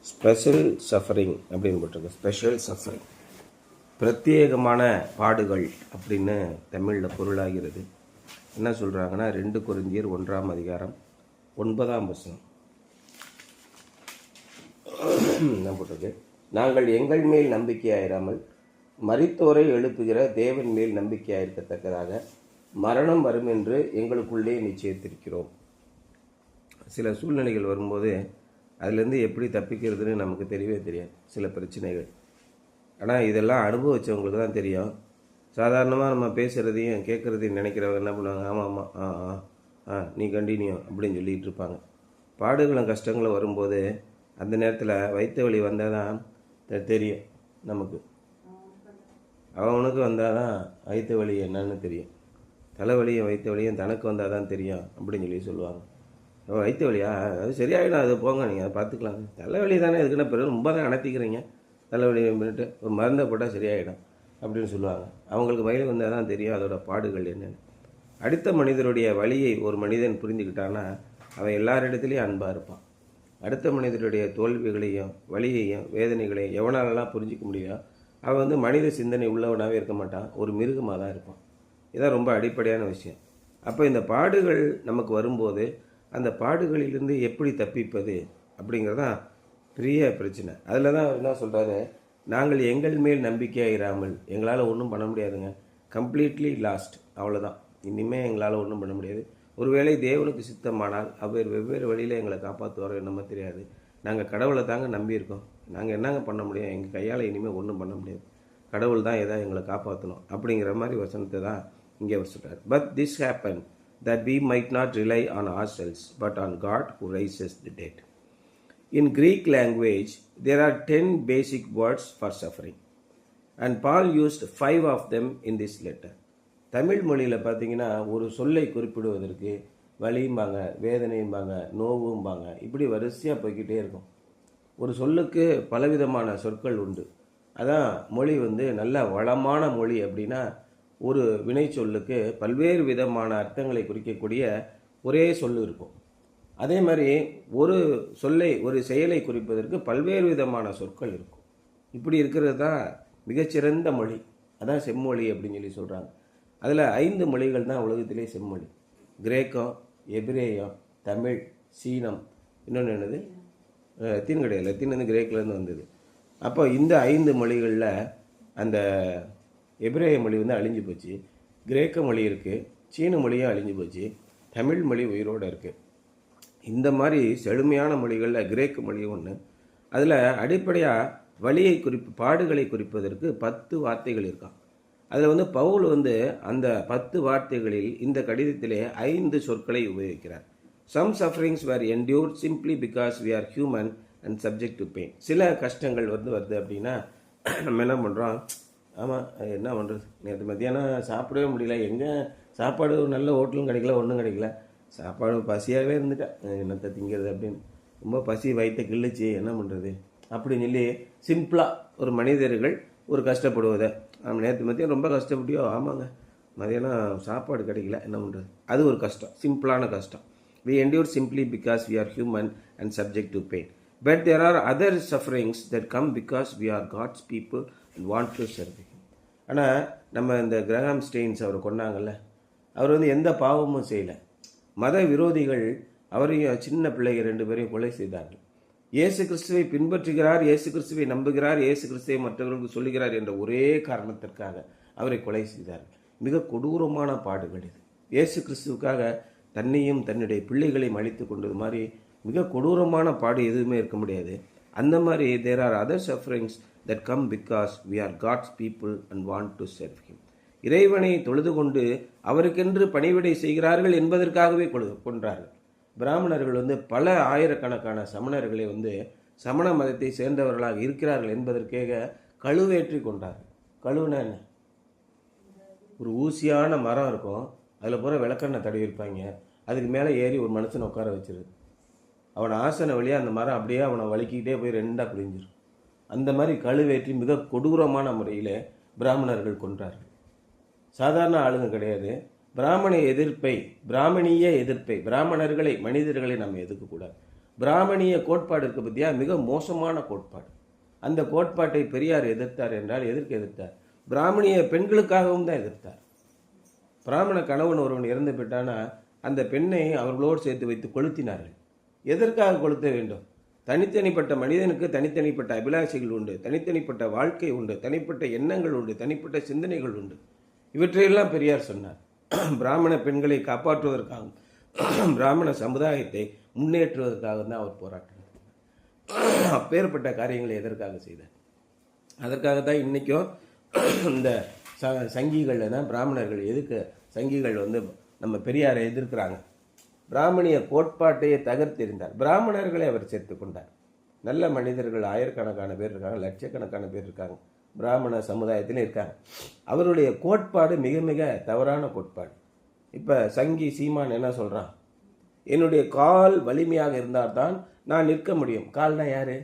Special suffering அப்படின்னு போட்டிருக்கு. Special suffering, பிரத்யேகமான பாடுகள் அப்படின்னு தமிழில் பொருளாகிறது. என்ன சொல்கிறாங்கன்னா 2 கொரிந்தியர் 1ஆம் அதிகாரம் 9ஆம் வசனம் என்ன போட்டிருக்கு? நாங்கள் எங்கள் மேல் நம்பிக்கையாயிராமல் மரித்தோரை எழுப்புகிற தேவன் மேல் நம்பிக்கையாயிருக்கத்தக்கதாக மரணம் வரும் என்று எங்களுக்குள்ளே நிச்சயித்திருக்கிறோம். சில சூழ்நிலைகள் வரும்போது அதுலேருந்து எப்படி தப்பிக்கிறதுன்னு நமக்கு தெரியவே தெரியாது, சில பிரச்சனைகள். ஆனால் இதெல்லாம் அனுபவித்தவங்களுக்கு தான் தெரியும். சாதாரணமாக நம்ம பேசுகிறதையும் கேட்குறதையும் நினைக்கிறவங்க என்ன பண்ணுவாங்க? ஆமாம் ஆமாம் நீ கண்டினியூ அப்படின்னு சொல்லிகிட்டு இருப்பாங்க. பாடுகளும் கஷ்டங்களும் வரும்போது அந்த நேரத்தில் வயிற்று வலி வந்தால் தான் தெரியும் நமக்கு. அவனுக்கு வந்தால் தான் வயிற்று வலி என்னன்னு தெரியும். தலைவலியும் வயிற்று வலியும் தனக்கு வந்தால் தான் தெரியும் அப்படின்னு சொல்லி சொல்லுவாங்க. வயிற்று வலியா, அது சரியாயிடும், அது போங்க, நீங்கள் அதை பார்த்துக்கலாம். தலைவலி தானே, இதுக்குன்னா பிறகு ரொம்ப தான் அணைத்திக்கிறீங்க, தலைவலி பண்ணிட்டு ஒரு மருந்தை போட்டால் சரியாயிடும் அப்படின்னு சொல்லுவாங்க. அவங்களுக்கு வயது வந்தால் தான் தெரியும் அதோட பாடுகள் என்னென்னு. அடுத்த மனிதருடைய வலியை ஒரு மனிதன் புரிந்துக்கிட்டான்னா அவன் எல்லாரிடத்துலையும் அன்பாக இருப்பான். அடுத்த மனிதருடைய தோல்விகளையும் வலியையும் வேதனைகளையும் எவனாலெல்லாம் புரிஞ்சிக்க முடியும், அவன் மனித சிந்தனை உள்ளவனாகவே இருக்க மாட்டான், ஒரு மிருகமாக தான் இருப்பான். இதான் ரொம்ப அடிப்படையான விஷயம். அப்போ இந்த பாடுகள் நமக்கு வரும்போது அந்த பாடுகளிலிருந்து எப்படி தப்பிப்பது அப்படிங்கிறதான் பெரிய பிரச்சனை. அதில் தான் என்ன சொல்கிறாரு? நாங்கள் எங்கள் மேல் நம்பிக்கையாயிராமல், எங்களால் ஒன்றும் பண்ண முடியாதுங்க, கம்ப்ளீட்லி லாஸ்ட், அவ்வளோதான், இனிமேல் எங்களால் ஒன்றும் பண்ண முடியாது. ஒருவேளை தேவனுக்கு சித்தமானால் அவர் வெவ்வேறு வழியில் எங்களை காப்பாற்றுவாரோ என்னமோ தெரியாது. நாங்கள் கடவுளை தாங்க நம்பியிருக்கோம், நாங்கள் என்னங்க பண்ண முடியும், எங்கள் கையால் இனிமேல் ஒன்றும் பண்ண முடியாது, கடவுள் தான் எதாவது எங்களை காப்பாற்றணும் அப்படிங்கிற மாதிரி வசனத்தை தான் இங்கே அவர் சொல்கிறார். But this happen that we might not rely on ourselves but on God who raises the dead. In Greek language there are 10 basic words for suffering and Paul used 5 of them in this letter. Tamil மொழியில் பார்த்தீங்கன்னா ஒரு சொல்லை குறிப்பிடுவதற்கு வலியும்பாங்க, வேதனையும்பாங்க, நோவும்பாங்க, இப்படி வரிசையாக போய்கிட்டே இருக்கும். ஒரு சொல்லுக்கு பலவிதமான சொற்கள் உண்டு. அதான் மொழி நல்ல வளமான மொழி. அப்படின்னா ஒரு வினை சொல்லுக்கு பல்வேறு விதமான அர்த்தங்களை குறிக்கக்கூடிய ஒரே சொல் இருக்கும். அதே மாதிரி ஒரு சொல்லை, ஒரு செயலை குறிப்பதற்கு பல்வேறு விதமான சொற்கள் இருக்கும். இப்படி இருக்கிறது தான் மிகச்சிறந்த மொழி, அதான் செம்மொழி அப்படின்னு சொல்லி சொல்கிறாங்க. அதில் 5 மொழிகள் தான் உலகத்திலே செம்மொழி. கிரேக்கம், எபிரேயம், தமிழ், சீனம், இன்னொன்று என்னது, லத்தீன் கிடையாது, லத்தீன் கிரேக்கிலேருந்து வந்தது. அப்போ இந்த 5 மொழிகளில் அந்த எபிரேய மொழி அழிஞ்சு போச்சு, கிரேக்க மொழி இருக்குது, சீன மொழியும் அழிஞ்சு போச்சு, தமிழ் மொழி உயிரோடு இருக்குது. இந்த மாதிரி செழுமையான மொழிகளில் கிரேக்க மொழி ஒன்று. அதில் அடிப்படையாக வலியை பாடுகளை குறிப்பதற்கு 10 வார்த்தைகள் இருக்கான். அதில் பவுல் அந்த 10 வார்த்தைகளில் இந்த கடிதத்திலே 5 சொற்களை உபயோகிக்கிறார். Some sufferings were endured simply because we are human and subject to pain. சில கஷ்டங்கள் வருது அப்படின்னா நம்ம என்ன பண்ணுறோம்? ஆமாம், என்ன பண்ணுறது, நேற்று மத்தியானம் சாப்பிடவே முடியல, எங்கே சாப்பாடு நல்ல ஹோட்டலும் கிடைக்கல, ஒன்றும் கிடைக்கல, சாப்பாடு பசியாகவே இருந்துட்டேன், என்னத்தை திங்கிறது அப்படின்னு ரொம்ப பசி வயிற்றை கிள்ளிச்சு, என்ன பண்ணுறது அப்படின்னு சொல்லி சிம்பிளாக ஒரு மனிதர்கள் ஒரு கஷ்டப்படுவதை, நம்ம நேற்று மத்தியானம் ரொம்ப கஷ்டப்பட்டியோ, ஆமாங்க மதியானம் சாப்பாடு கிடைக்கல, என்ன பண்ணுறது, அது ஒரு கஷ்டம், சிம்பிளான கஷ்டம். We endure simply because we are human and subject to pain. But there are other sufferings that come because we are God's people and want to serve Him. ஆனால் நம்ம இந்த கிரஹாம் ஸ்டெயின்ஸ் அவர் கொண்டாங்கல்ல, அவர் எந்த பாவமும் செய்யலை. மத விரோதிகள் அவரையும் சின்ன பிள்ளைகள் 2 பேரையும் கொலை செய்தார்கள். இயேசு கிறிஸ்துவை பின்பற்றுகிறார், இயேசு கிறிஸ்துவை நம்புகிறார், இயேசு கிறிஸ்துவை மற்றவர்களுக்கு சொல்லுகிறார் என்ற ஒரே காரணத்திற்காக அவரை கொலை செய்தார்கள். மிக கொடூரமான பாடுகள் இது. இயேசு கிறிஸ்துவுக்காக தன்னையும் தன்னுடைய பிள்ளைகளையும் அழித்து கொண்டது மாதிரி மிக கொடூரமான பாடு எதுவுமே இருக்க முடியாது. அந்த மாதிரி there are other sufferings that come because we are God's people and want to serve Him. இறைவனை தொழுது கொண்டு அவருக்கென்று பணிவிடை செய்கிறார்கள் என்பதற்காகவே கொன்றார்கள். பிராமணர்கள் பல ஆயிரக்கணக்கான சமணர்களை சமண மதத்தை சேர்ந்தவர்களாக இருக்கிறார்கள் என்பதற்காக கழுவேற்றி கொண்டார்கள். கழுவுனா என்ன? ஒரு ஊசியான மரம் இருக்கும், அதில் பூரா விளக்கெண்ணெய் தடவி இருப்பாங்க, அதுக்கு மேலே ஏறி ஒரு மனுஷனை உட்கார வச்சிருது, அவனை ஆசனை வழியாக அந்த மரம் அப்படியே அவனை வலிக்கிட்டே போய் 2ஆக பிரிஞ்சிடும். அந்த மாதிரி கழுவேற்றி மிக கொடூரமான முறையில் பிராமணர்கள் கொன்றார்கள். சாதாரண ஆளுங்க கிடையாது. பிராமணிய எதிர்ப்பை, பிராமணர்களை, மனிதர்களை நம்ம எதிர்க்கக்கூடாது. பிராமணிய கோட்பாடு இருக்கு பத்தியா, மிக மோசமான கோட்பாடு. அந்த கோட்பாட்டை பெரியார் எதிர்த்தார் என்றால் எதற்கு எதிர்த்தார்? பிராமணிய பெண்களுக்காகவும் தான் எதிர்த்தார். பிராமண கணவன் ஒருவன் இறந்து போயிட்டானா அந்த பெண்ணை அவர்களோடு சேர்த்து வைத்து கொளுத்தினார்கள். எதற்காக கொளுத்த வேண்டும்? தனித்தனிப்பட்ட மனிதனுக்கு தனித்தனிப்பட்ட அபிலாஷைகள் உண்டு, தனித்தனிப்பட்ட வாழ்க்கை உண்டு, தனிப்பட்ட எண்ணங்கள் உண்டு, தனிப்பட்ட சிந்தனைகள் உண்டு. இவற்றையெல்லாம் பெரியார் சொன்னார். பிராமண பெண்களை காப்பாற்றுவதற்காகவும் பிராமண சமுதாயத்தை முன்னேற்றுவதற்காக தான் அவர் போராட்டம். அப்பேற்பட்ட காரியங்களை எதற்காக செய்தார்? அதற்காகத்தான் இன்றைக்கும் இந்த சங்கிகள் தான் பிராமணர்கள் எதுக்கு சங்கிகள் நம்ம பெரியாரை எதிர்க்கிறாங்க. பிராமணிய கோட்பாட்டையே தகர்த்தெறிந்தார். பிராமணர்களை அவர் சேர்த்து கொண்டார். நல்ல மனிதர்கள் ஆயிரக்கணக்கான பேர் இருக்காங்க, லட்சக்கணக்கான பேர் இருக்காங்க, பிராமண சமுதாயத்தில் இருக்காங்க. அவருடைய கோட்பாடு மிக மிக தவறான கோட்பாடு. இப்போ சங்கி சீமான் என்ன சொல்கிறான்? என்னுடைய கால் வலிமையாக இருந்தால்தான் நான் நிற்க முடியும். கால்னா யாரு?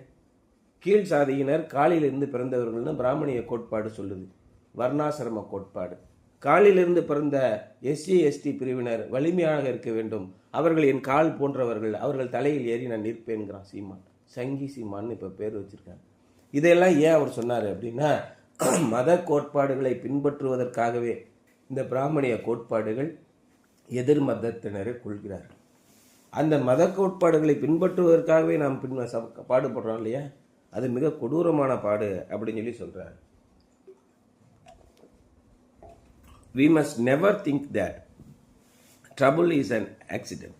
கீழ் சாதியினர், காலிலிருந்து பிறந்தவர்கள்னு பிராமணிய கோட்பாடு சொல்லுது. வர்ணாசிரம கோட்பாடு. காலிலிருந்து பிறந்த எஸ்சி எஸ்டி பிரிவினர் வலிமையாக இருக்க வேண்டும், அவர்கள் என் கால் போன்றவர்கள், அவர்கள் தலையில் ஏறி நான் நிற்பேன்கிறான் சீமான். சங்கி சீமான்னு இப்போ பேர் வச்சிருக்காங்க. இதெல்லாம் ஏன் அவர் சொன்னார் அப்படின்னா, மத கோட்பாடுகளை பின்பற்றுவதற்காகவே இந்த பிராமணிய கோட்பாடுகள் எதிர் மதத்தினரை கொள்கிறார்கள். அந்த மத கோட்பாடுகளை பின்பற்றுவதற்காகவே நாம் பாடுபடுறோம் இல்லையா, அது மிக கொடூரமான பாடு அப்படின்னு சொல்லி சொல்றாரு. We must never think that trouble is an accident.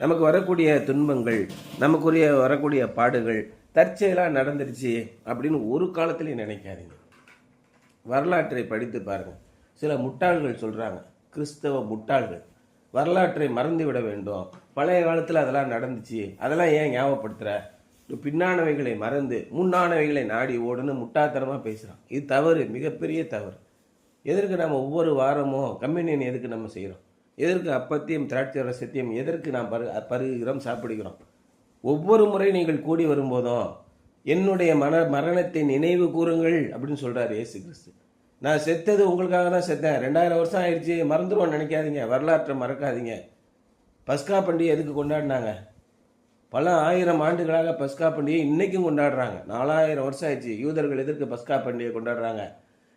நமக்கு வரக்கூடிய துன்பங்கள், நமக்குரிய வரக்கூடிய பாடுகள் தற்செயலாக நடந்துருச்சு அப்படின்னு ஒரு காலத்திலையும் நினைக்காதீங்க. வரலாற்றை படித்து பாருங்க. சில முட்டாள்கள் சொல்றாங்க, கிறிஸ்தவ முட்டாள்கள், வரலாற்றை மறந்து விட வேண்டும், பழைய காலத்தில் அதெல்லாம் நடந்துச்சு, அதெல்லாம் ஏன் ஞாபகப்படுத்துற, பின்னானவைகளை மறந்து முன்னானவைகளை நாடி ஓடுன்னு முட்டாத்தனமாக பேசுகிறான். இது தவறு, மிகப்பெரிய தவறு. எதற்கு நம்ம ஒவ்வொரு வாரமும் கம்யூனியன் எதுக்கு நம்ம செய்கிறோம்? எதற்கு அப்பத்தியம் திராட்சை ரசத்தியம் எதற்கு நாம் பருகிறோம், சாப்பிடுகிறோம்? ஒவ்வொரு முறை நீங்கள் கூடி வரும்போதும் என்னுடைய மரணத்தை நினைவு கூறுங்கள் அப்படின்னு சொல்கிறார் இயேசு கிறிஸ்து. நான் செத்தது உங்களுக்காக தான் செத்தேன். 2000 வருஷம் ஆயிடுச்சு, மறந்துடுவோம் நினைக்காதீங்க, வரலாற்றை மறக்காதீங்க. பஸ்கா பண்டிகை எதுக்கு கொண்டாடினாங்க? பல 1000 ஆண்டுகளாக பஸ்கா பண்டிகை இன்னைக்கும் கொண்டாடுறாங்க. 4000 வருஷம் ஆயிடுச்சு. யூதர்கள் எதற்கு பஸ்கா பண்டிகை கொண்டாடுறாங்க?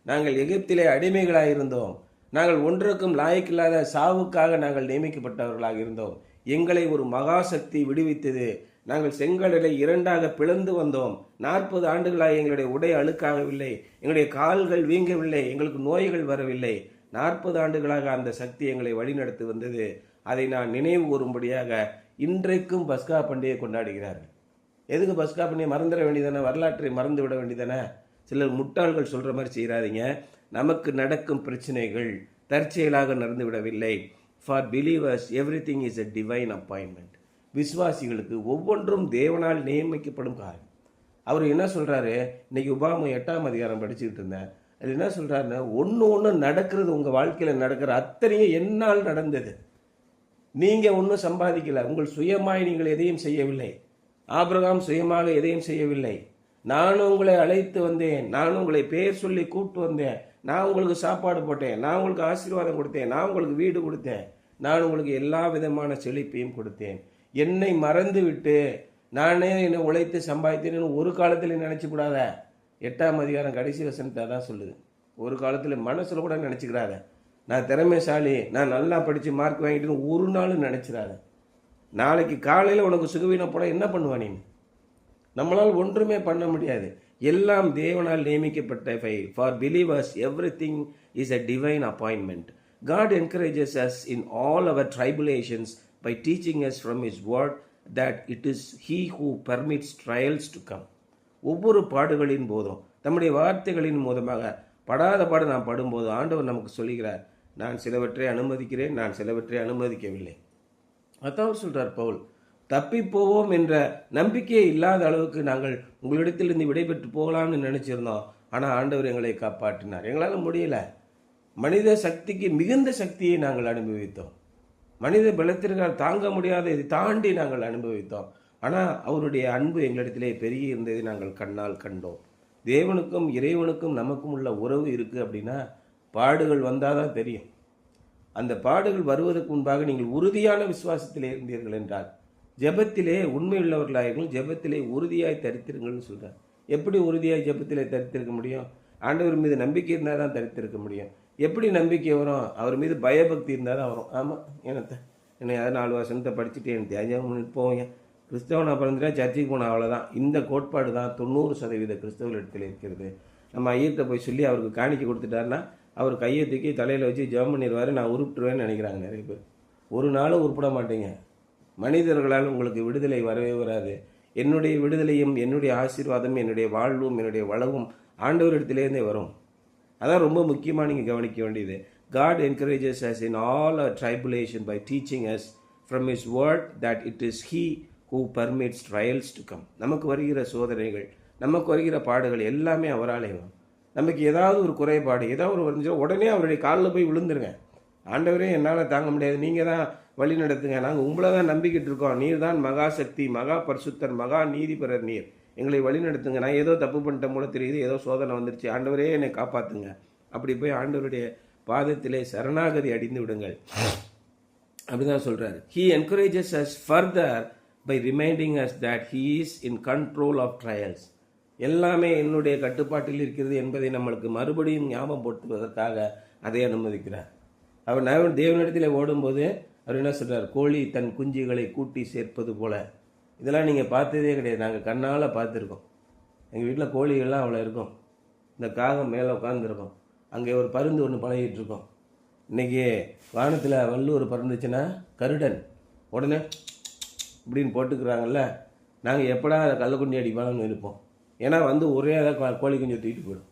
நாங்கள் எகிப்திலே அடிமைகளாக இருந்தோம், நாங்கள் ஒன்றுக்கும் லாயக்கில்லாத சாவுக்காக நாங்கள் நியமிக்கப்பட்டவர்களாக இருந்தோம், எங்களை ஒரு மகாசக்தி விடுவித்தது, நாங்கள் செங்கடலை 2ஆக பிளந்து வந்தோம், 40 ஆண்டுகளாக எங்களுடைய உடை அழுக்காகவில்லை, எங்களுடைய கால்கள் வீங்கவில்லை, எங்களுக்கு நோய்கள் வரவில்லை, 40 ஆண்டுகளாக அந்த சக்தி எங்களை வழிநடத்தி வந்தது. அதை நான் நினைவு கூறும்படியாக இன்றைக்கும் பஸ்கா பண்டிகை கொண்டாடுகிறார்கள். எதுக்கு பஸ்கா பண்டிகை? மறந்துட வேண்டியதானே, வரலாற்றை மறந்து விட வேண்டியதானே. சிலர் முட்டாள்கள் சொல்கிற மாதிரி செய்கிறாதீங்க. நமக்கு நடக்கும் பிரச்சனைகள் தற்செயலாக நடந்து விடவில்லை. For believers everything is a divine appointment. விசுவாசிகளுக்கு ஒவ்வொன்றும் தேவனால் நியமிக்கப்படும் காரியம். அவர் என்ன சொல்கிறாரு? இன்னைக்கு உபாகமம் 8ஆம் அதிகாரம் படிச்சுக்கிட்டு இருந்தேன். அது என்ன சொல்கிறாருன்னா, ஒன்று நடக்கிறது, உங்கள் வாழ்க்கையில் நடக்கிற அத்தனையும் என்னால் நடந்தது. நீங்கள் ஒன்றும் சம்பாதிக்கல, உங்கள் சுயமாய் நீங்கள் எதையும் செய்யவில்லை. ஆபிரகாம் சுயமாக எதையும் செய்யவில்லை. நான் உங்களை அழைத்து வந்தேன், நான் உங்களை பெயர் சொல்லி கூப்பிட்டு வந்தேன், நான் உங்களுக்கு சாப்பாடு போட்டேன், நான் உங்களுக்கு ஆசீர்வாதம் கொடுத்தேன், நான் உங்களுக்கு வீடு கொடுத்தேன், நான் உங்களுக்கு எல்லா விதமான செழிப்பையும் கொடுத்தேன். என்னை மறந்து விட்டு நானே என்னை உழைத்து சம்பாதித்தேன்னு ஒரு காலத்தில் நினச்சி கூடாத. 8ஆம் அதிகாரம் கடைசி வசனத்தை தான் சொல்லுது. ஒரு காலத்தில் மனசில் கூட நினச்சிக்கிறாத. நான் திறமைசாலி, நான் நல்லா படித்து மார்க் வாங்கிட்டுன்னு ஒரு நாளும் நினச்சிடாத. நாளைக்கு காலையில் உனக்கு சுகவீனப்பட என்ன பண்ணுவா நீ? நம்மளால் ஒன்றுமே பண்ண முடியாது. எல்லாம் தேவனால் நியமிக்கப்பட்ட file. For believers everything is a divine appointment. God encourages us in all our tribulations by teaching us from His word that it is He who permits trials to come. ஒவ்வொரு பாடுகளின் போதும் நம்முடைய வார்த்தைகளின் மூலமாக படாத பாடு நாம் படும்போது ஆண்டவர் நமக்கு சொல்லுகிறார், நான் சிலவற்றை அனுமதிக்கிறேன், நான் சிலவற்றை அனுமதிக்கவில்லை. அதான் சொல்றார் பவுல். தப்பி போவோம் என்ற நம்பிக்கையே இல்லாத அளவுக்கு நாங்கள் உங்களிடத்திலிருந்து விடைபெற்று போகலாம்னு நினைச்சிருந்தோம். ஆனால் ஆண்டவர் எங்களை காப்பாற்றினார். எங்களால் முடியல. மனித சக்திக்கு மிகுந்த சக்தியை நாங்கள் அனுபவித்தோம். மனித பலத்திற்கால் தாங்க முடியாத இதை தாண்டி நாங்கள் அனுபவித்தோம். ஆனால் அவருடைய அன்பு எங்களிடத்திலே பெருகி இருந்ததை நாங்கள் கண்ணால் கண்டோம். தேவனுக்கும் இறைவனுக்கும் நமக்கும் உள்ள உறவு இருக்குது அப்படின்னா பாடுகள் வந்தால் தான் தெரியும். அந்த பாடுகள் வருவதற்கு முன்பாக நீங்கள் உறுதியான விசுவாசத்தில் இருந்தீர்கள் என்றால் ஜெபத்திலே உண்மையுள்ளவர்களாயிருங்கள், ஜெபத்திலே உறுதியாய் தரித்திருங்கள்னு சொல்கிறார். எப்படி உறுதியாய் ஜெபத்திலே தரித்திருக்க முடியும்? ஆண்டவர் மீது நம்பிக்கை இருந்தால் தான் தரித்திருக்க முடியும். எப்படி நம்பிக்கை வரும்? அவர் மீது பயபக்தி இருந்தால் தான் வரும். ஆமாம், என்னை அதை 4 வசனத்தை படிச்சுட்டு எனக்கு தெரிஞ்சவங்க போவீங்க, கிறிஸ்தவனை பிறந்துட்டா சர்ச்சைக்கு போனால் அவ்வளோதான். இந்த கோட்பாடு தான் 90% கிறிஸ்தவர்களிடத்தில் இருக்கிறது. நம்ம ஐயத்தை போய் சொல்லி அவருக்கு காணிக்கை கொடுத்துட்டாருன்னா அவர் கையை தூக்கி தலையில் வச்சு ஜெபம் பண்ணிடுவார், நான் உருப்பிட்டுருவேன்னு நினைக்கிறாங்க நிறைய பேர். ஒரு நாளும் உருப்பிட மாட்டீங்க. மனிதர்களால் உங்களுக்கு விடுதலை வரவே வராது. என்னுடைய விடுதலையும் என்னுடைய ஆசீர்வாதமும் என்னுடைய வாழ்வும் என்னுடைய வளவும் ஆண்டவரிடத்திலேருந்தே வரும். அதான் ரொம்ப முக்கியமாக நீங்கள் கவனிக்க வேண்டியது. God encourages us in all our tribulation by teaching us from His word that it is He who permits trials to come. நமக்கு வருகிற சோதனைகள், நமக்கு வருகிற பாடுகள் எல்லாமே அவராலே வரும். நமக்கு ஏதாவது ஒரு குறைபாடு, ஏதாவது ஒரு வந்துச்சோ உடனே அவருடைய காலில் போய் விழுந்துருங்க. ஆண்டவரே என்னால் தாங்க முடியாது, நீங்கள் தான் வழி நடத்துங்க, நாங்கள் உங்களை தான் நம்பிக்கிட்டு இருக்கோம், நீர் தான் மகா சக்தி, மகா பரிசுத்தர், மகா நீதிபரர், நீர் எங்களை வழி நடத்துங்க, நான் ஏதோ தப்பு பண்ணிட்டேன் போல தெரியுது, ஏதோ சோதனை வந்துருச்சு, ஆண்டவரே என்னை காப்பாற்றுங்க. அப்படி போய் ஆண்டவருடைய பாதத்திலே சரணாகதி அடைந்து விடுங்கள். அப்படிதான் சொல்றாரு. He encourages us further by reminding us that He is in control of trials. எல்லாமே என்னுடைய கட்டுப்பாட்டில் இருக்கிறது என்பதை நம்மளுக்கு மறுபடியும் ஞாபகப்படுத்துவதற்காக அதை அனுமதிக்கிறார். அவர் தேவனிடத்தில் ஓடும்போது அவர் என்ன சொல்றார்? கோழி தன் குஞ்சுகளை கூட்டி சேர்ப்பது போல. இதெல்லாம் நீங்கள் பார்த்ததே கிடையாது, நாங்கள் கண்ணால் பார்த்துருக்கோம். எங்கள் வீட்டில் கோழிகள்லாம் அவ்வளோ இருக்கும். இந்த காகம் மேலே உட்காந்துருக்கோம், அங்கே ஒரு பருந்து ஒன்று பழகிட்டு இருக்கோம். இன்றைக்கி வானத்தில் வல்லூர் பறந்துச்சுன்னா கருடன் உடனே இப்படின்னு போட்டுக்கிறாங்கல்ல, நாங்கள் எப்படா அதை கள்ளக்குண்டி அடிப்பாங்கன்னு இருப்போம். ஏன்னா ஒரே அதை கோழி குஞ்சு தூக்கிட்டு போயிடும்.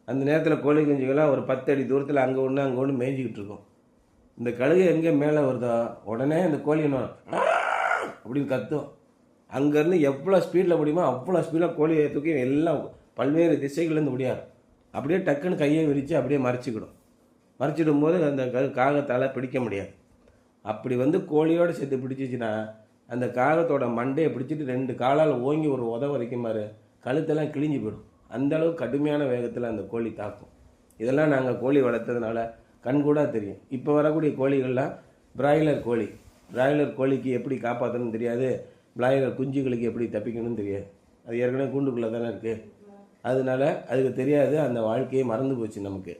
அந்த நேரத்தில் கோழி குஞ்சுகளாம் ஒரு 10 அடி தூரத்தில் அங்கே ஒன்று மேய்ஞ்சிக்கிட்டு இருக்கோம். இந்த கழுகு எங்கே மேலே வருதோ உடனே இந்த கோழி என்ன அப்படின்னு கத்தும். அங்கேருந்து எவ்வளோ ஸ்பீடில் முடியுமோ அவ்வளோ ஸ்பீடாக கோழியை தூக்கி எல்லாம் பல்வேறு திசைகள்லேருந்து முடியாது. அப்படியே டக்குன்னு கையை விரித்து அப்படியே மறைச்சிடும் போது அந்த காகத்தால் பிடிக்க முடியாது. அப்படி கோழியோடு சேர்த்து பிடிச்சிச்சின்னா அந்த காகத்தோட மண்டையை பிடிச்சிட்டு 2 காலால் ஓங்கி ஒரு உத வரைக்குமாறு கழுத்தெல்லாம் கிழிஞ்சு போயிடும். அந்தளவு கடுமையான வேகத்தில் அந்த கோழி தாக்கும். இதெல்லாம் நாங்கள் கோழி வளர்த்ததுனால கண்கூடா தெரியும். இப்போ வரக்கூடிய கோழிகள்லாம் பிராய்லர் கோழி. பிராய்லர் கோழிக்கு எப்படி காப்பாற்றணும்னு தெரியாது, பிராய்லர் குஞ்சுகளுக்கு எப்படி தப்பிக்கணும்னு தெரியாது. அது ஏற்கனவே கூண்டுக்குள்ளே தானே இருக்குது. அதனால அதுக்கு தெரியாது, அந்த வாழ்க்கையை மறந்து போச்சு நமக்கு.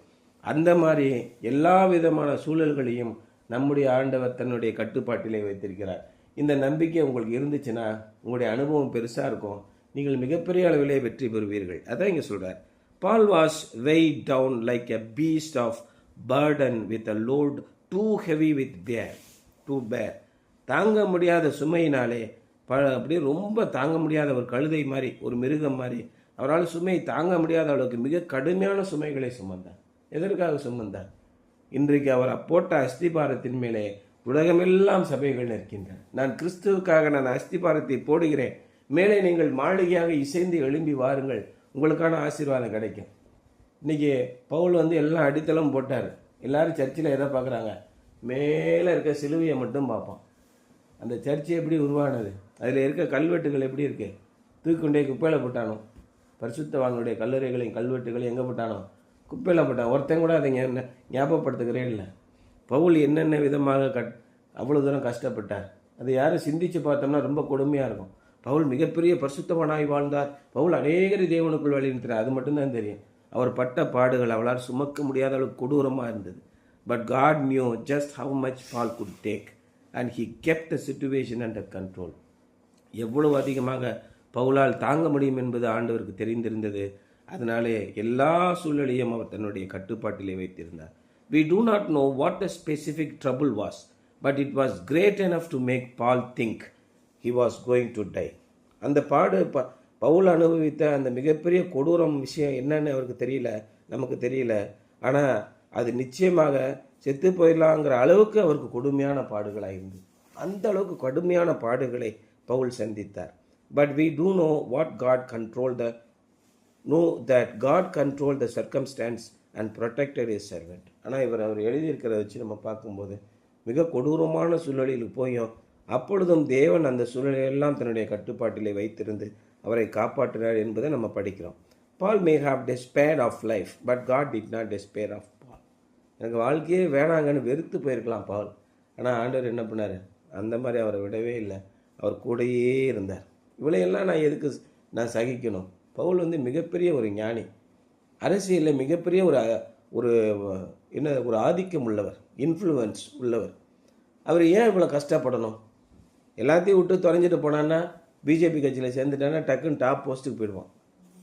அந்த மாதிரி எல்லா விதமான சூழல்களையும் நம்முடைய ஆண்டவர் தன்னுடைய கட்டுப்பாட்டிலே வைத்திருக்கிறார். இந்த நம்பிக்கை உங்களுக்கு இருந்துச்சுன்னா உங்களுடைய அனுபவம் பெருசாக இருக்கும், நீங்கள் மிகப்பெரிய அளவிலே வெற்றி பெறுவீர்கள். அதான் இங்கே சொல்கிறார். Paul was weighed down like a beast of burden with a load too heavy to bear. தாங்க முடியாத சுமையினாலே அப்படியே ரொம்ப தாங்க முடியாத ஒரு கழுதை மாதிரி, ஒரு மிருகம் மாதிரி அவரால் சுமை தாங்க முடியாத அளவுக்கு மிக கடுமையான சுமைகளை சுமந்தார். எதற்காக சுமந்தார்? இன்றைக்கு அவர் போட்ட அஸ்திபாரத்தின் மேலே உலகமெல்லாம் சபைகள் நிற்கின்றன. நான் கிறிஸ்துவுக்காக நான் அஸ்திபாரத்தை போடுகிறேன், மேலே நீங்கள் மாளிகையாக இசைந்து எழும்பி வாருங்கள், உங்களுக்கான ஆசீர்வாதம் கிடைக்கும். இன்றைக்கி பவுல் எல்லாம் அடித்தளம் போட்டார். எல்லாரும் சர்ச்சில் எதை பார்க்குறாங்க? மேலே இருக்க சிலுவையை மட்டும் பார்ப்போம். அந்த சர்ச்சை எப்படி உருவானது, அதில் இருக்க கல்வெட்டுகள் எப்படி இருக்குது? தூக்கிண்டே குப்பையில் போட்டானோ? பரிசுத்தவான்களுடைய கல்லறைகளையும் கல்வெட்டுகளையும் எங்கே போட்டானோ? குப்பையில் போட்டான். ஒருத்தன் கூட அதை ஞாபகப்படுத்துகிறே இல்லை. பவுல் என்னென்ன விதமாக அவ்வளோ தூரம் கஷ்டப்பட்டார், அதை யாரும் சிந்தித்து பார்த்தோம்னா ரொம்ப கொடுமையாக இருக்கும். பவுல் மிகப்பெரிய பரிசுத்தவானாய் வாழ்ந்தார், பவுல் அநேகரை தேவனுக்குள் வழிநிறுத்தினார், அது மட்டும்தான் தெரியும். அவர் பட்ட பாடுகள் அவளால் சுமக்க முடியாத அளவுக்கு கொடூரமாக இருந்தது. But God knew just how much Paul could take and he kept the situation under control. எவ்வளவு அதிகமாக பவுலால் தாங்க முடியும் என்பது ஆண்டவருக்கு தெரிந்திருந்தது. அதனாலே எல்லா சூழ்நிலையும் அவர் தன்னுடைய கட்டுப்பாட்டிலே வைத்திருந்தார். We do not know what the specific trouble was, but it was great enough to make Paul think he was going to die. அந்த பவுல் அனுபவித்த அந்த மிகப்பெரிய கொடூரம் விஷயம் என்னன்னு அவருக்கு தெரியல, நமக்கு தெரியல. ஆனால் அது நிச்சயமாக செத்து போயிடலாங்கிற அளவுக்கு அவருக்கு கொடுமையான பாடுகளாக இருந்தது. அந்த அளவுக்கு கடுமையான பாடுகளை பவுல் சந்தித்தார். But we do know what God controlled that God controlled the circumstance and protected his servant. ஆனால் அவர் எழுதியிருக்கிறத வச்சு நம்ம பார்க்கும்போது மிக கொடூரமான சூழ்நிலையில் போயும் அப்பொழுதும் தேவன் அந்த சூழ்நிலையெல்லாம் தன்னுடைய கட்டுப்பாட்டிலே வைத்திருந்து அவரை காப்பாற்றினார் என்பதை நம்ம படிக்கிறோம். Paul may have despaired of life, but God did not despair of Paul. எனக்கு வாழ்க்கையே வேணாங்கன்னு வெறுத்து போயிருக்கலாம் பவுல். ஆனால் ஆண்டவர் என்ன பண்ணார்? அந்த மாதிரி அவரை விடவே இல்லை. அவர் கூடயே இருந்தார். இவளையெல்லாம் நான் சகிக்கணும்? பவுல் மிகப்பெரிய ஒரு ஞானி, அரசியலில் மிகப்பெரிய ஒரு ஒரு ஒரு ஆதிக்கம் உள்ளவர், இன்ஃப்ளூயன்ஸ் உள்ளவர். அவர் ஏன் இவ்வளோ கஷ்டப்படணும்? எல்லாத்தையும் விட்டு தொலைஞ்சிட்டு போனான்னா, பிஜேபி கட்சியில் சேர்ந்துட்டான்னா டக்குன்னு டாப் போஸ்ட்டுக்கு போயிடுவான்.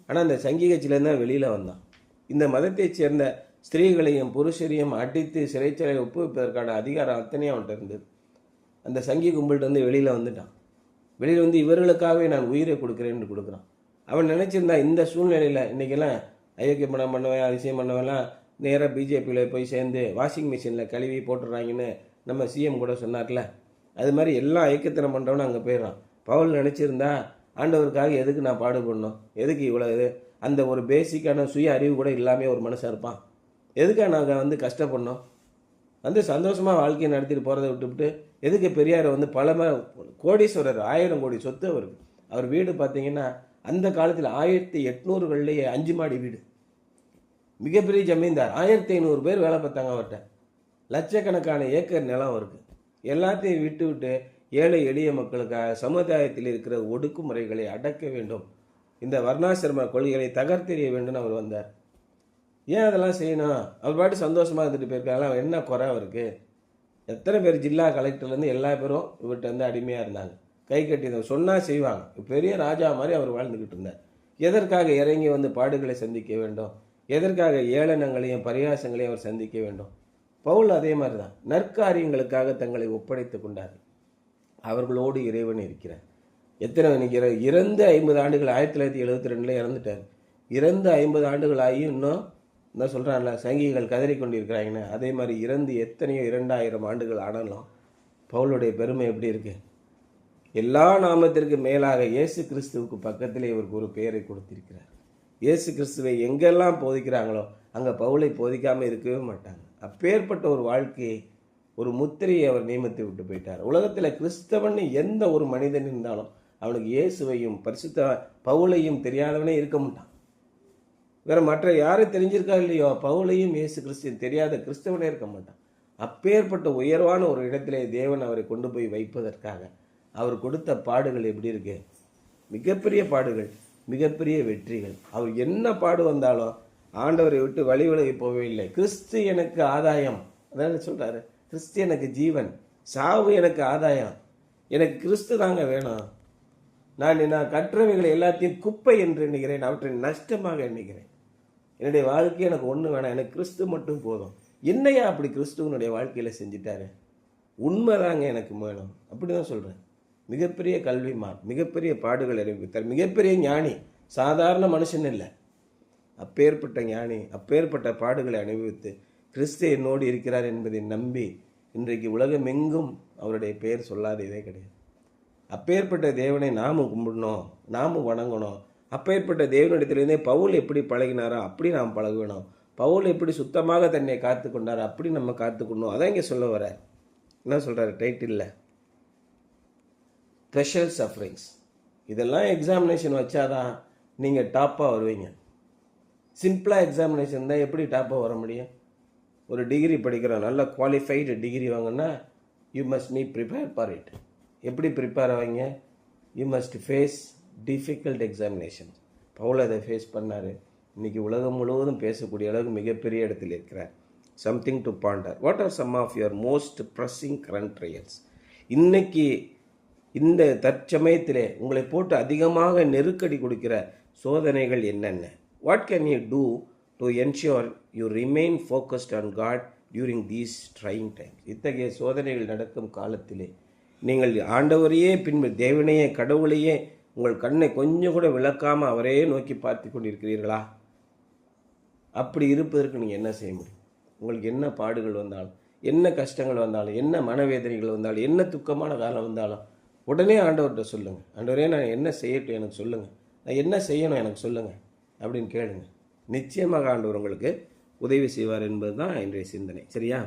ஆனால் அந்த சங்கி கட்சியிலேருந்து தான் வெளியில் வந்தான். இந்த மதத்தைச் சேர்ந்த ஸ்திரீகளையும் புருஷரையும் அடித்து சிறைச்சாலையில் ஒப்புவிப்பதற்கான அதிகாரம் அத்தனையும் அவன்கிட்ட இருந்தது. அந்த சங்கி கும்பல்கிட்ட வெளியில் வந்துட்டான். வெளியில் இவர்களுக்காகவே நான் உயிரை கொடுக்குறேன்னு கொடுக்குறான். அவன் நினச்சிருந்தா இந்த சூழ்நிலையில் இன்றைக்கெல்லாம் அயோக்கிய பணம் பண்ணவன், அதிசயம் பண்ணவெல்லாம் நேராக பிஜேபியில் போய் சேர்ந்து வாஷிங் மிஷினில் கழுவி போட்டுடுறாங்கன்னு நம்ம சிஎம் கூட சொன்னார்ல, அது மாதிரி எல்லாம் ஐக்கியத்தனம் பண்ணுறவனு அங்கே போயிடுறான். பவுல் நினச்சிருந்தா ஆண்டவருக்காக எதுக்கு நான் பாடுபடணும், எதுக்கு இவ்வளோ அந்த ஒரு பேசிக்கான சுய அறிவு கூட இல்லாமல் ஒரு மனுஷன் இருப்பான். எதுக்காக நாங்கள் கஷ்டப்படணும்? சந்தோஷமாக வாழ்க்கையை நடத்திட்டு போகிறத விட்டுவிட்டு எதுக்கு பெரியார் பல கோடீஸ்வரர், 1000 கோடி சொத்து அவருக்கு. அவர் வீடு பார்த்தீங்கன்னா அந்த காலத்தில் 1800களிலேயே 5 மாடி வீடு, மிகப்பெரிய ஜமீன்தார். 1500 பேர் வேலை பார்த்தாங்க அவர்கிட்ட. லட்சக்கணக்கான ஏக்கர் நிலம் அவருக்கு. எல்லாத்தையும் விட்டு ஏழை எளிய மக்களுக்காக சமுதாயத்தில் இருக்கிற ஒடுக்குமுறைகளை அடக்க வேண்டும், இந்த வர்ணாசிரம கொள்கைகளை தகர்த்தெறிய வேண்டும் அவர் வந்தார். ஏன் அதெல்லாம் செய்யணும்? அவர் பாட்டு சந்தோஷமாக இருந்துட்டு போயிருக்காங்களா? என்ன குறை அவருக்கு? எத்தனை பேர் ஜில்லா கலெக்டர்லேருந்து எல்லா பேரும் இவர்கிட்ட அடிமையாக இருந்தாங்க. கை கட்டி சொன்னால் செய்வாங்க. பெரிய ராஜா மாதிரி அவர் வாழ்ந்துக்கிட்டு இருந்தார். எதற்காக இறங்கி பாடுகளை சந்திக்க வேண்டும்? எதற்காக ஏளனங்களையும் பரிகாசங்களையும் அவர் சந்திக்க வேண்டும்? பவுல் அதே மாதிரி தான் நற்காரியங்களுக்காக தங்களை ஒப்படைத்து கொண்டார். அவர்களோடு இறைவன் இருக்கிறார். எத்தனை நினைக்கிற இறந்து 50 ஆண்டுகள், 1972 இறந்துட்டார். இறந்து 50 ஆண்டுகள் ஆகியும் இன்னும் என்ன சொல்கிறான்ல, சங்கிகள் கதறி கொண்டிருக்கிறாங்கன்னு. அதே மாதிரி இறந்து எத்தனையோ 2000 ஆண்டுகள் ஆனாலும் பவுலுடைய பெருமை எப்படி இருக்கு? எல்லா நாமத்திற்கு மேலாக இயேசு கிறிஸ்துவுக்கு பக்கத்திலே இவருக்கு ஒரு பெயரை கொடுத்திருக்கிறார். இயேசு கிறிஸ்துவை எங்கெல்லாம் போதிக்கிறாங்களோ அங்கே பவுலை போதிக்காமல் இருக்கவே மாட்டாங்க. அப்பேற்பட்ட ஒரு வாழ்க்கையை, ஒரு முத்திரையை அவர் நியமித்து விட்டு போயிட்டார். உலகத்தில் கிறிஸ்தவன் எந்த ஒரு மனிதன் இருந்தாலும் அவனுக்கு இயேசுவையும் பரிசுத்த பவுலையும் தெரியாதவனே இருக்க மாட்டான். வேற மற்ற யாரும் தெரிஞ்சிருக்கா இல்லையோ, பவுலையும் இயேசு கிறிஸ்துவையும் தெரியாத கிறிஸ்தவனே இருக்க மாட்டான். அப்பேற்பட்ட உயர்வான ஒரு இடத்திலே தேவன் அவரை கொண்டு போய் வைப்பதற்காக அவர் கொடுத்த பாடுகள் எப்படி இருக்கு? மிகப்பெரிய பாடுகள், மிகப்பெரிய வெற்றிகள். அவர் என்ன பாடு வந்தாலும் ஆண்டவரை விட்டு வழி விலகி போகவே இல்லை. கிறிஸ்து எனக்கு ஆதாயம், அதாவது சொல்றாரு, கிறிஸ்து எனக்கு ஜீவன், சாவு எனக்கு ஆதாயம், எனக்கு கிறிஸ்து தாங்க வேணும். நான் கற்றவைகளை எல்லாத்தையும் குப்பை என்று எண்ணுகிறேன், அவற்றை நஷ்டமாக எண்ணுகிறேன். என்னுடைய வாழ்க்கை எனக்கு ஒன்று வேணாம், எனக்கு கிறிஸ்து மட்டும் போதும். என்னையா அப்படி கிறிஸ்துவனுடைய வாழ்க்கையில் செஞ்சிட்டாரு? உண்மைதாங்க எனக்கு வேணும், அப்படி தான் சொல்கிறேன். மிகப்பெரிய கல்விமான், மிகப்பெரிய பாடுகள் அறிவித்தார், மிகப்பெரிய ஞானி, சாதாரண மனுஷன் இல்லை. அப்பேற்பட்ட ஞானி அப்பேற்பட்ட பாடுகளை அனுபவித்து கிறிஸ்து என்னோடு இருக்கிறார் என்பதை நம்பி இன்றைக்கு உலகமெங்கும் அவருடைய பெயர் சொல்லாததே கிடையாது. அப்பேற்பட்ட தேவனை நாமும் கும்பிடணும், நாமும் வணங்கணும். அப்பேற்பட்ட தேவனிடத்திலிருந்தே பவுல் எப்படி பழகினாரோ அப்படி நாம் பழகணும். பவுல் எப்படி சுத்தமாக தன்னை காத்து கொண்டாரோ அப்படி நம்ம காத்துக்கணும். அதான் இங்கே சொல்ல வர. என்ன சொல்கிறாரு டைட்டிலில்? Special sufferings. இதெல்லாம் எக்ஸாமினேஷன் வச்சாதான் நீங்கள் டாப்பாக வருவீங்க. சிம்பிளாக எக்ஸாமினேஷன் தான் எப்படி டாப்பாக வர முடியும்? ஒரு டிகிரி படிக்கிறோம், நல்ல குவாலிஃபைடு டிகிரி வாங்கினா you must me prepare for it. எப்படி ப்ரிப்பேர் ஆவீங்க? You must face difficult examination. Paul அதை ஃபேஸ் பண்ணார். இன்றைக்கி உலகம் முழுவதும் பேசக்கூடிய அளவுக்கு மிகப்பெரிய இடத்தில் இருக்கிறார். Something to ponder. What are some of your most pressing current trials? இன்னைக்கு இந்த தற்சமயத்திலே உங்களை போட்டு அதிகமாக நெருக்கடி கொடுக்கிற சோதனைகள் என்னென்ன? What can you do to ensure you remain focused on God during these trying times? இத்தகைய சோதனைகள் நடக்கும் காலத்திலே நீங்கள் ஆண்டவரையே தேவனையே கடவுளையே உங்கள் கண்ணை கொஞ்சம் கூட விளக்காமல் அவரையே நோக்கி பார்த்து கொண்டிருக்கிறீர்களா? அப்படி இருப்பதற்கு நீங்கள் என்ன செய்ய முடியும்? உங்களுக்கு என்ன பாடுகள் வந்தாலும், என்ன கஷ்டங்கள் வந்தாலும், என்ன மனவேதனைகள் வந்தாலும், என்ன துக்கமான காலம் வந்தாலும் உடனே ஆண்டவர்கிட்ட சொல்லுங்கள். ஆண்டவரே, நான் என்ன செய்யட்டும் எனக்கு சொல்லுங்கள், நான் என்ன செய்யணும் எனக்கு சொல்லுங்கள் அப்படின்னு கேளுங்க. நிச்சயமாக ஆண்டவர் உங்களுக்கு உதவி செய்வார் என்பது தான் இன்றைய சிந்தனை. சரியா?